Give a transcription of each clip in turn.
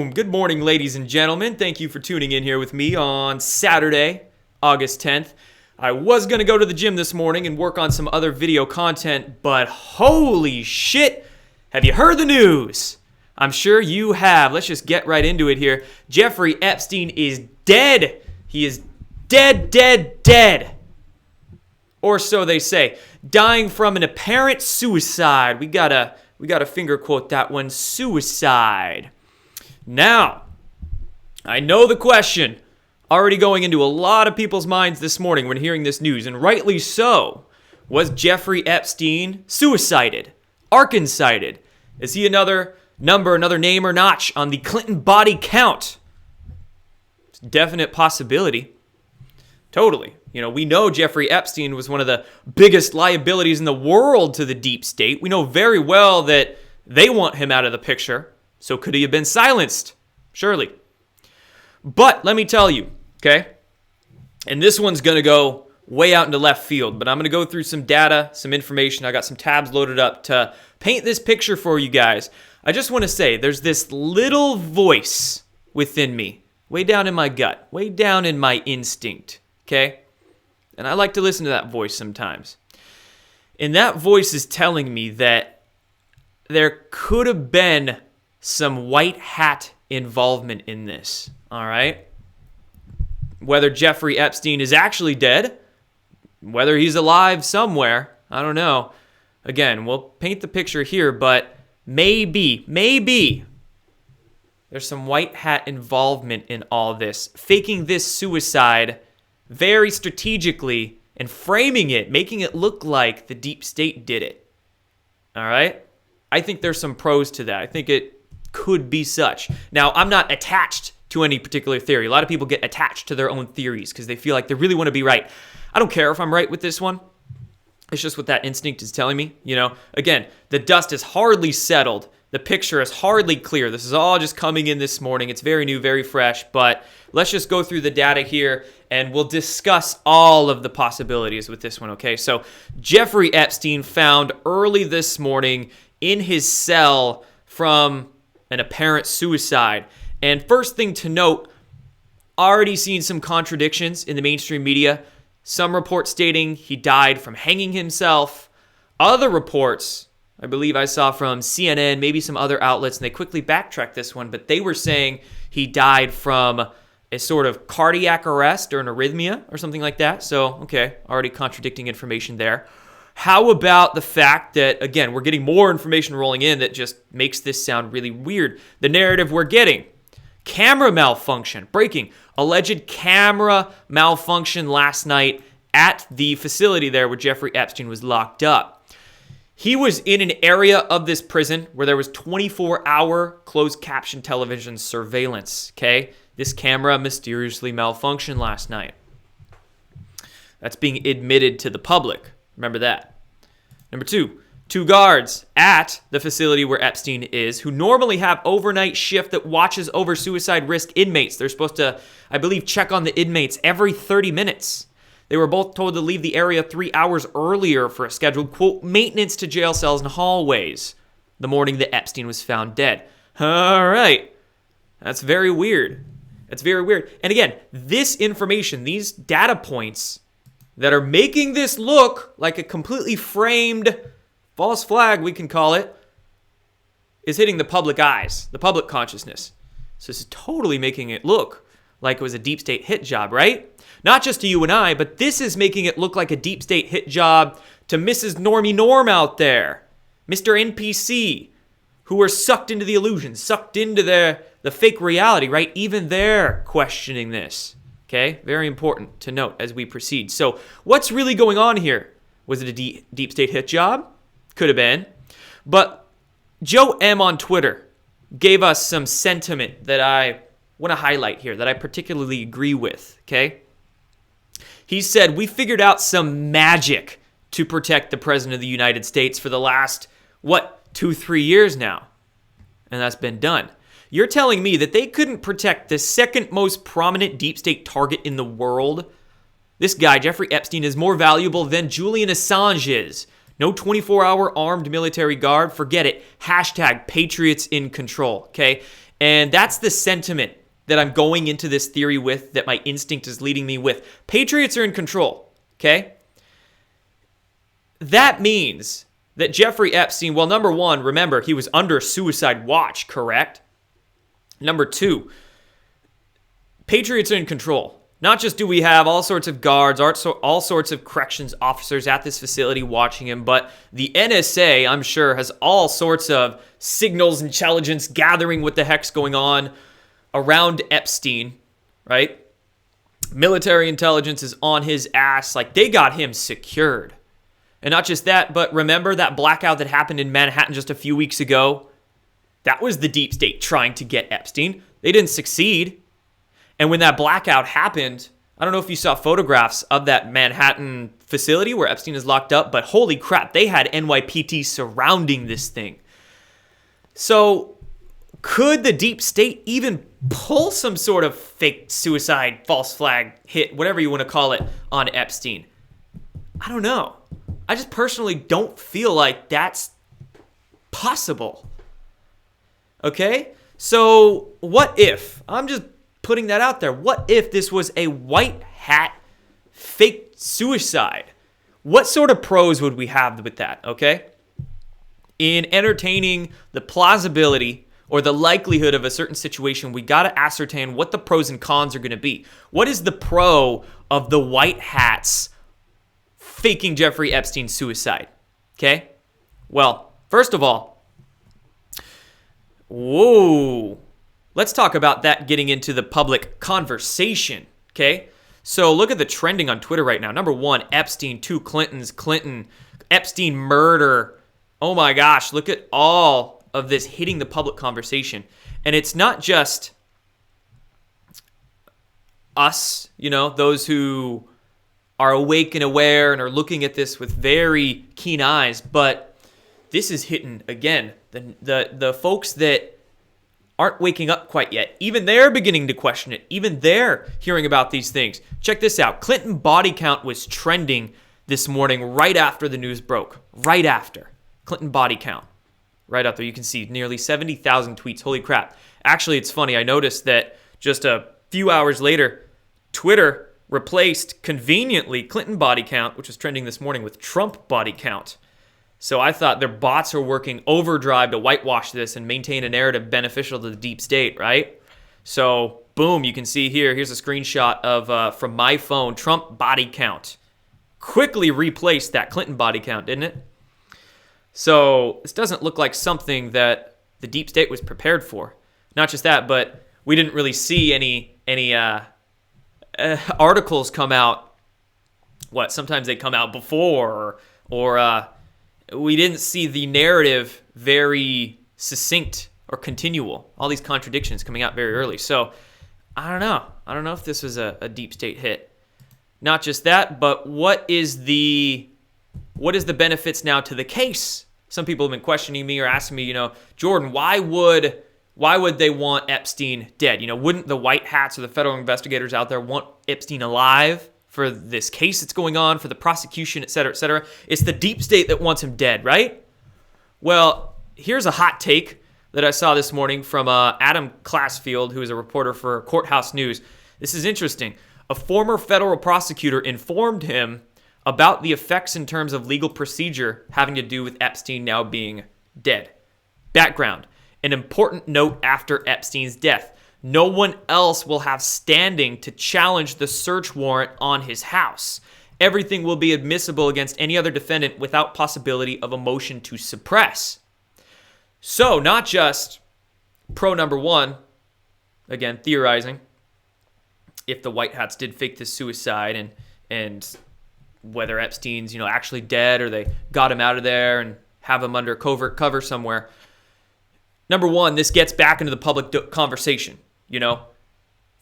Boom! Good morning, ladies and gentlemen. Thank you for tuning in here with me on Saturday, August 10th. I was going to go to the gym this morning and work on some other video content, but holy shit, have you heard the news? I'm sure you have. Let's just get right into it here. Jeffrey Epstein is dead. He is dead. Or so they say. Dying from an apparent suicide. We gotta finger quote that one, suicide. Now, I know the question already going into a lot of people's minds this morning when hearing this news, and rightly so. Was Jeffrey Epstein suicided? Arkancided? Is he another number, another name or notch on the Clinton body count? It's a definite possibility. Totally. You know, we know Jeffrey Epstein was one of the biggest liabilities in the world to the deep state. We know very well that they want him out of the picture. So could he have been silenced? Surely. But let me tell you, okay? And this one's going to go way out into left field, but I'm going to go through some data, some information. I got some tabs loaded up to paint this picture for you guys. I just want to say there's this little voice within me, way down in my gut, way down in my instinct, okay? And I like to listen to that voice sometimes. And that voice is telling me that there could have been some white hat involvement in this, all right? Whether Jeffrey Epstein is actually dead, whether he's alive somewhere, I don't know. Again, we'll paint the picture here, but maybe there's some white hat involvement in all this, faking this suicide very strategically and framing it, making it look like the deep state did it. All right? I think there's some pros to that. I think it could be such. Now, I'm not attached to any particular theory. A lot of people get attached to their own theories because they feel like they really want to be right. I don't care if I'm right with this one. It's just what that instinct is telling me. You know, again, the dust is hardly settled. The picture is hardly clear. This is all just coming in this morning. It's very new, very fresh, but let's just go through the data here and we'll discuss all of the possibilities with this one, okay? So Jeffrey Epstein found early this morning in his cell from an apparent suicide. And first thing to note, already seen some contradictions in the mainstream media. Some reports stating he died from hanging himself. Other reports, I believe I saw from CNN, maybe some other outlets, and they quickly backtracked this one, but they were saying he died from a sort of cardiac arrest or an arrhythmia or something like that. So, okay, already contradicting information there. How about the fact that, again, we're getting more information rolling in that just makes this sound really weird. The narrative we're getting, camera malfunction, breaking, alleged camera malfunction last night at the facility there where Jeffrey Epstein was locked up. He was in an area of this prison where there was 24-hour closed caption television surveillance, okay? This camera mysteriously malfunctioned last night. That's being admitted to the public. Remember that. Number two guards at the facility where Epstein is, who normally have overnight shift that watches over suicide risk inmates. They're supposed to, I believe, check on the inmates every 30 minutes. They were both told to leave the area 3 hours earlier for a scheduled, quote, maintenance to jail cells and hallways the morning that Epstein was found dead. All right. That's very weird. That's very weird. And again, this information, these data points that are making this look like a completely framed false flag, we can call it, is hitting the public eyes, the public consciousness. So this is totally making it look like it was a deep state hit job, right? Not just to you and I, but this is making it look like a deep state hit job to Mrs. Normie Norm out there, Mr. NPC, who are sucked into the illusion, sucked into the fake reality, right? Even they're questioning this. Okay, very important to note as we proceed. So what's really going on here? Was it a deep state hit job? Could have been. But Joe M on Twitter gave us some sentiment that I want to highlight here, that I particularly agree with, okay? He said, we figured out some magic to protect the President of the United States for the last, 2-3 years now. And that's been done. You're telling me that they couldn't protect the second most prominent deep state target in the world? This guy, Jeffrey Epstein, is more valuable than Julian Assange is No 24-hour armed military guard. Forget it. Hashtag Patriots in control, okay? And that's the sentiment that I'm going into this theory with, that my instinct is leading me with. Patriots are in control, okay? That means that Jeffrey Epstein, well, number one, remember, he was under suicide watch, correct? Number two, Patriots are in control. Not just do we have all sorts of guards, all sorts of corrections officers at this facility watching him, but the NSA, I'm sure, has all sorts of signals, intelligence, gathering what the heck's going on around Epstein, right? Military intelligence is on his ass. Like, they got him secured. And not just that, but remember that blackout that happened in Manhattan just a few weeks ago? That was the deep state trying to get Epstein. They didn't succeed. And when that blackout happened, I don't know if you saw photographs of that Manhattan facility where Epstein is locked up, but holy crap, they had NYPD surrounding this thing. So could the deep state even pull some sort of fake suicide, false flag hit, whatever you want to call it, on Epstein? I don't know. I just personally don't feel like that's possible. Okay? So what if, I'm just putting that out there, what if this was a white hat fake suicide? What sort of pros would we have with that, okay? In entertaining the plausibility or the likelihood of a certain situation, we got to ascertain what the pros and cons are going to be. What is the pro of the white hats faking Jeffrey Epstein's suicide? Okay? Well, first of all, let's talk about that getting into the public conversation, okay? So look at the trending on Twitter right now. Number one, Epstein, two Clintons, Clinton, Epstein murder. Oh my gosh, look at all of this hitting the public conversation. And it's not just us, those who are awake and aware and are looking at this with very keen eyes, but this is hitting, again, the folks that aren't waking up quite yet. Even they're beginning to question it. Even they're hearing about these things. Check this out. Clinton body count was trending this morning right after the news broke. Right after. Clinton body count. Right up there. You can see nearly 70,000 tweets. Holy crap. Actually, it's funny. I noticed that just a few hours later, Twitter replaced conveniently Clinton body count, which was trending this morning, with Trump body count. So I thought their bots are working overdrive to whitewash this and maintain a narrative beneficial to the deep state, right? So boom, you can see here's a screenshot of from my phone, Trump body count. Quickly replaced that Clinton body count, didn't it? So this doesn't look like something that the deep state was prepared for. Not just that, but we didn't really see any articles come out. Sometimes they come out before, or we didn't see the narrative very succinct or continual. All these contradictions coming out very early. So I don't know. I don't know if this was a deep state hit. Not just that, but what is the benefits now to the case? Some people have been questioning me or asking me, Jordan, why would they want Epstein dead? Wouldn't the white hats or the federal investigators out there want Epstein alive for this case that's going on, for the prosecution, et cetera, et cetera? It's the deep state that wants him dead, right? Well, here's a hot take that I saw this morning from Adam Classfield, who is a reporter for Courthouse News. This is interesting. A former federal prosecutor informed him about the effects in terms of legal procedure having to do with Epstein now being dead. Background. An important note after Epstein's death. No one else will have standing to challenge the search warrant on his house. Everything will be admissible against any other defendant without possibility of a motion to suppress. So, not just pro number one, again, theorizing, if the white hats did fake this suicide and whether Epstein's, actually dead or they got him out of there and have him under covert cover somewhere. Number one, this gets back into the public conversation.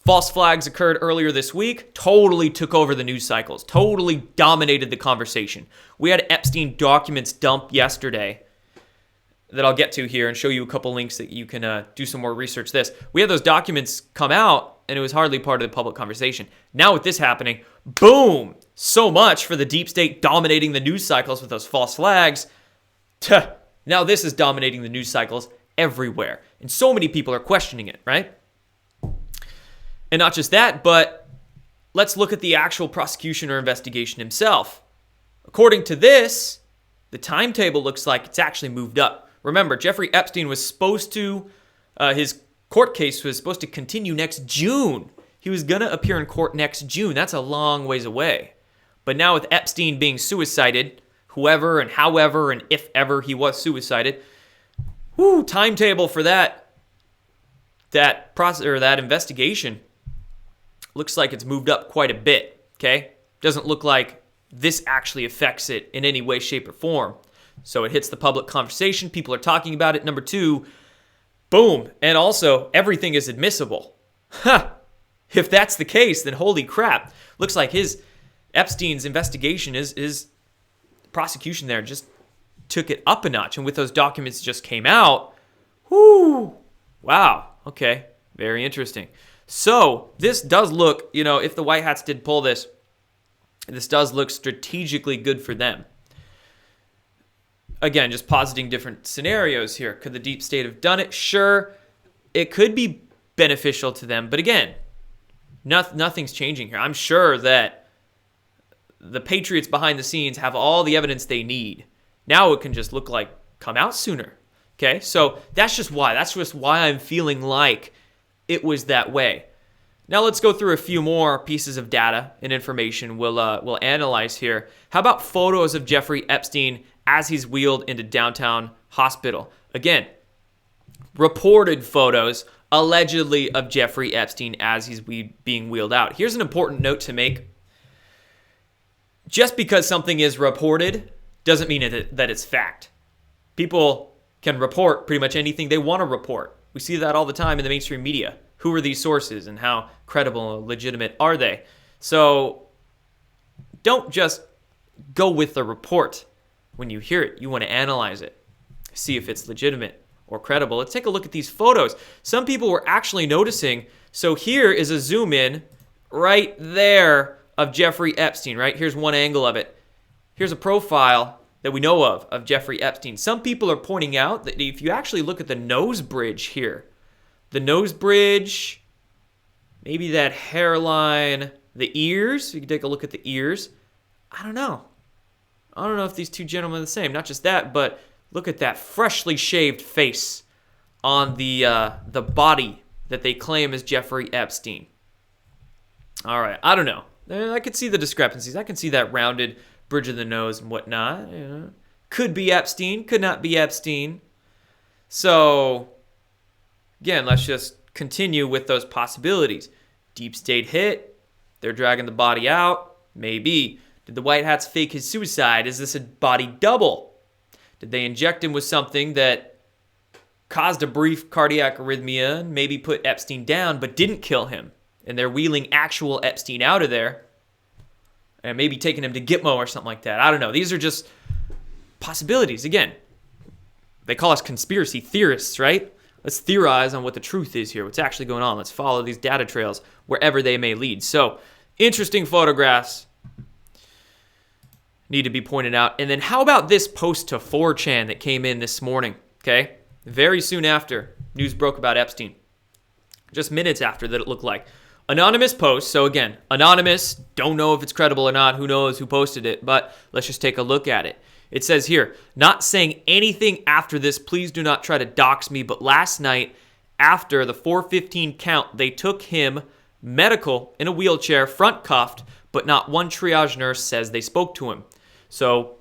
False flags occurred earlier this week, totally took over the news cycles, totally dominated the conversation. We had Epstein documents dump yesterday that I'll get to here and show you a couple links that you can do some more research this. We had those documents come out and it was hardly part of the public conversation. Now with this happening, boom, so much for the deep state dominating the news cycles with those false flags. Now this is dominating the news cycles everywhere. And so many people are questioning it, right? And not just that, but let's look at the actual prosecution or investigation himself. According to this, the timetable looks like it's actually moved up. Remember, Jeffrey Epstein was supposed to, his court case was supposed to continue next June. He was going to appear in court next June. That's a long ways away. But now with Epstein being suicided, whoever and however and if ever he was suicided, timetable for that process or that investigation looks like it's moved up quite a bit, okay? Doesn't look like this actually affects it in any way, shape, or form. So it hits the public conversation. People are talking about it. Number two, boom. And also, everything is admissible. If that's the case, then holy crap. Looks like Epstein's investigation is prosecution there just took it up a notch. And with those documents just came out, wow, okay, very interesting. So this does look, if the White Hats did pull this does look strategically good for them. Again, just positing different scenarios here. Could the deep state have done it? Sure, it could be beneficial to them. But again, nothing's changing here. I'm sure that the Patriots behind the scenes have all the evidence they need. Now it can just look like come out sooner. Okay, so that's just why. That's just why I'm feeling like it was that way. Now let's go through a few more pieces of data and information we'll analyze here. How about photos of Jeffrey Epstein as he's wheeled into downtown hospital? Again, reported photos allegedly of Jeffrey Epstein as he's being wheeled out. Here's an important note to make. Just because something is reported doesn't mean that it's fact. People can report pretty much anything they want to report. We see that all the time in the mainstream media. Who are these sources and how credible and legitimate are they? So don't just go with the report when you hear it. You want to analyze it, see if it's legitimate or credible. Let's take a look at these photos. Some people were actually noticing. So here is a zoom in right there of Jeffrey Epstein, right? Here's one angle of it. Here's a profile that we know of Jeffrey Epstein. Some people are pointing out that if you actually look at the nose bridge here, the nose bridge, maybe that hairline, the ears, you can take a look at the ears. I don't know if these two gentlemen are the same. Not just that, but look at that freshly shaved face on the body that they claim is Jeffrey Epstein. All right, I don't know. I could see the discrepancies. I can see that rounded bridge of the nose and whatnot. Could be Epstein, could not be Epstein. So, again, let's just continue with those possibilities. Deep state hit. They're dragging the body out. Maybe. Did the White Hats fake his suicide? Is this a body double? Did they inject him with something that caused a brief cardiac arrhythmia and maybe put Epstein down but didn't kill him? And they're wheeling actual Epstein out of there and maybe taking him to Gitmo or something like that. I don't know. These are just possibilities. Again, they call us conspiracy theorists, right? Let's theorize on what the truth is here, what's actually going on. Let's follow these data trails wherever they may lead. So, interesting photographs need to be pointed out. And then how about this post to 4chan that came in this morning, okay? Very soon after news broke about Epstein. Just minutes after that it looked like. Anonymous post. So again, anonymous, don't know if it's credible or not. Who knows who posted it, but let's just take a look at it. It says here, not saying anything after this, please do not try to dox me, but last night after the 4:15 count, they took him medical in a wheelchair, front cuffed, but not one triage nurse says they spoke to him. So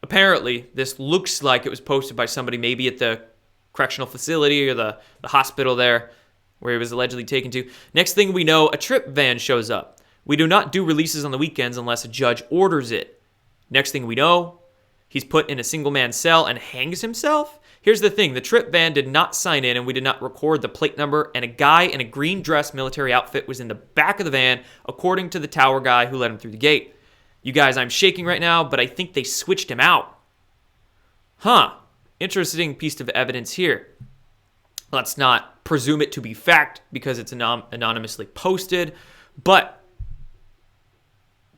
apparently this looks like it was posted by somebody maybe at the correctional facility or the hospital there where he was allegedly taken to. Next thing we know, a trip van shows up. We do not do releases on the weekends unless a judge orders it. Next thing we know, he's put in a single-man cell and hangs himself? Here's the thing. The trip van did not sign in, and we did not record the plate number, and a guy in a green dress military outfit was in the back of the van, according to the tower guy who let him through the gate. You guys, I'm shaking right now, but I think they switched him out. Interesting piece of evidence here. Let's not presume it to be fact because it's anonymously posted, but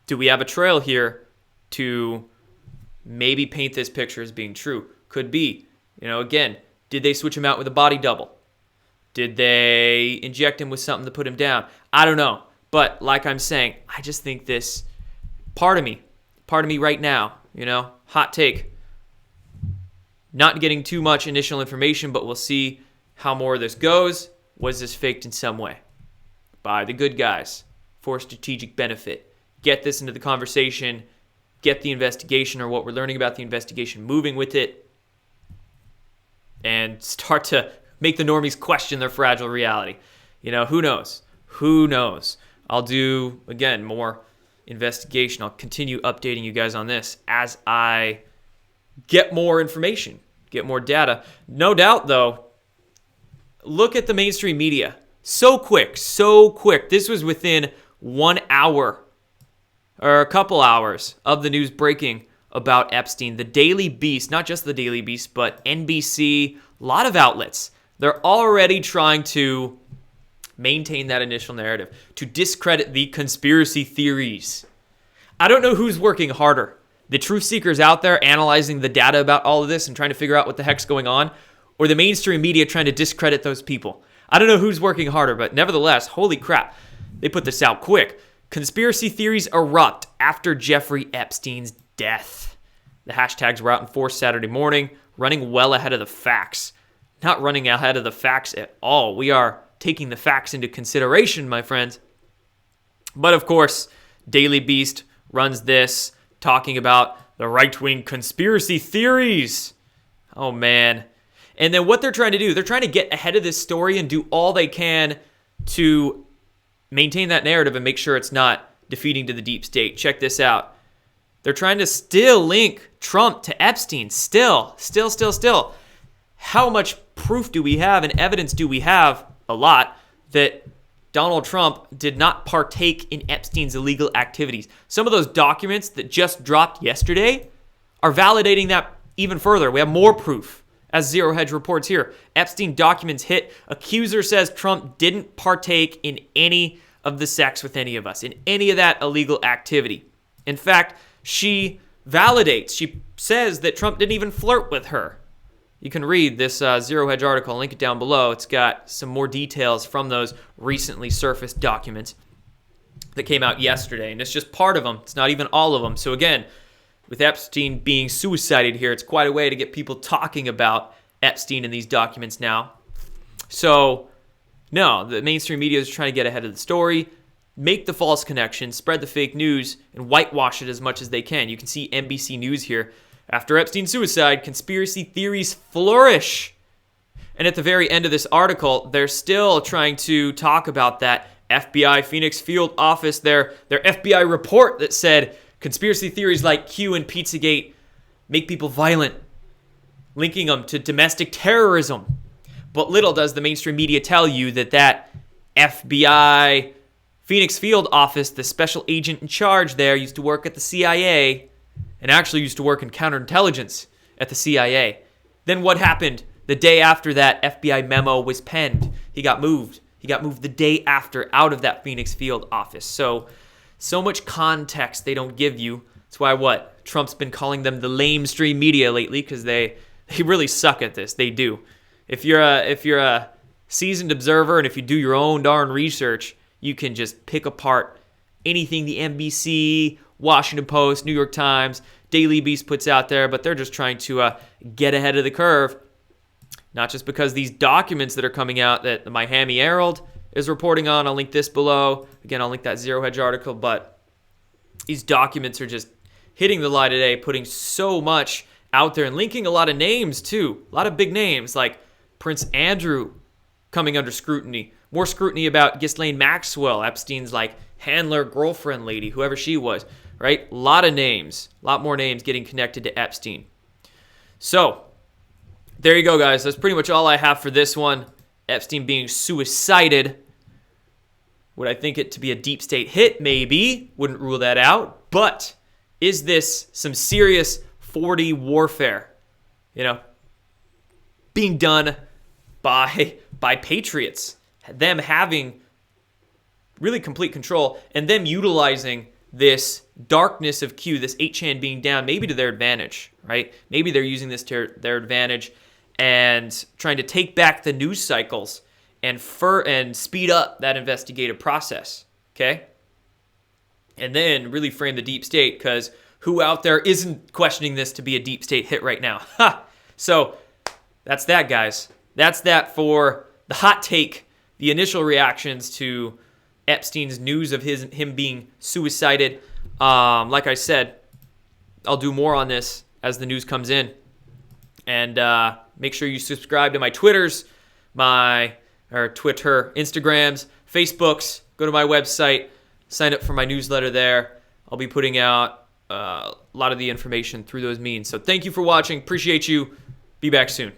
Do we have a trail here to maybe paint this picture as being true? Could be. Again, did they switch him out with a body double? Did they inject him with something to put him down? I don't know. But like I'm saying, I just think this part of me right now, hot take, not getting too much initial information, but we'll see how more of this goes. Was this faked in some way by the good guys for strategic benefit? Get this into the conversation, get the investigation or what we're learning about the investigation moving with it, and start to make the normies question their fragile reality. Who knows? Who knows? I'll do, again, more investigation. I'll continue updating you guys on this as I get more information, get more data. No doubt, though, look at the mainstream media. So quick. This was within 1 hour or a couple hours of the news breaking about Epstein. The Daily Beast, not just the Daily Beast, but NBC, a lot of outlets, they're already trying to maintain that initial narrative, to discredit the conspiracy theories. I don't know who's working harder. The truth seekers out there analyzing the data about all of this and trying to figure out what the heck's going on, or the mainstream media trying to discredit those people. I don't know who's working harder, but nevertheless, holy crap, they put this out quick. Conspiracy theories erupt after Jeffrey Epstein's death. The hashtags were out in force Saturday morning, running well ahead of the facts. Not running ahead of the facts at all. We are taking the facts into consideration, my friends. But of course, Daily Beast runs this, talking about the right-wing conspiracy theories. Oh, man. And then what they're trying to do, they're trying to get ahead of this story and do all they can to maintain that narrative and make sure it's not defeating to the deep state. Check this out. They're trying to still link Trump to Epstein. Still. How much proof do we have and evidence do we have? A lot, that Donald Trump did not partake in Epstein's illegal activities. Some of those documents that just dropped yesterday are validating that even further. We have more proof, as Zero Hedge reports here. Epstein documents hit. Accuser says Trump didn't partake in any of the sex with any of us, in any of that illegal activity. In fact, she says that Trump didn't even flirt with her. You can read this Zero Hedge article. I'll link it down below. It's got some more details from those recently surfaced documents that came out yesterday. And it's just part of them. It's not even all of them. So again, with Epstein being suicided here, it's quite a way to get people talking about Epstein in these documents now. So, no, the mainstream media is trying to get ahead of the story, make the false connection, spread the fake news, and whitewash it as much as they can. You can see NBC News here. After Epstein's suicide, conspiracy theories flourish. And at the very end of this article, they're still trying to talk about that FBI Phoenix Field office, their FBI report that said conspiracy theories like Q and Pizzagate make people violent, linking them to domestic terrorism. But little does the mainstream media tell you that FBI Phoenix Field office, the special agent in charge there, used to work at the CIA and actually used to work in counterintelligence at the CIA. Then what happened the day after that FBI memo was penned? He got moved. He got moved the day after out of that Phoenix Field office. So much context they don't give you. That's why Trump's been calling them the lamestream media lately, because they really suck at this. They do. If you're a seasoned observer and if you do your own darn research, you can just pick apart anything the NBC, Washington Post, New York Times, Daily Beast puts out there, but they're just trying to get ahead of the curve. Not just because these documents that are coming out that the Miami Herald is reporting on. I'll link this below. Again, I'll link that Zero Hedge article, but these documents are just hitting the light today, putting so much out there and linking a lot of names too. A lot of big names like Prince Andrew coming under scrutiny. More scrutiny about Ghislaine Maxwell, Epstein's handler, girlfriend lady, whoever she was, right? A lot of names, a lot more names getting connected to Epstein. So, there you go, guys. That's pretty much all I have for this one. Epstein being suicided. Would I think it to be a deep state hit? Maybe. Wouldn't rule that out. But is this some serious 4D warfare? Being done by patriots. Them having really complete control and them utilizing this darkness of Q, this 8chan being down, maybe to their advantage, right? Maybe they're using this to their advantage and trying to take back the news cycles and speed up that investigative process, okay? And then really frame the deep state, because who out there isn't questioning this to be a deep state hit right now? Ha! So that's that, guys. That's that for the hot take, the initial reactions to Epstein's news of him being suicided. Like I said, I'll do more on this as the news comes in. And make sure you subscribe to my Twitter, Instagrams, Facebooks. Go to my website, sign up for my newsletter there. I'll be putting out a lot of the information through those means. So thank you for watching. Appreciate you. Be back soon.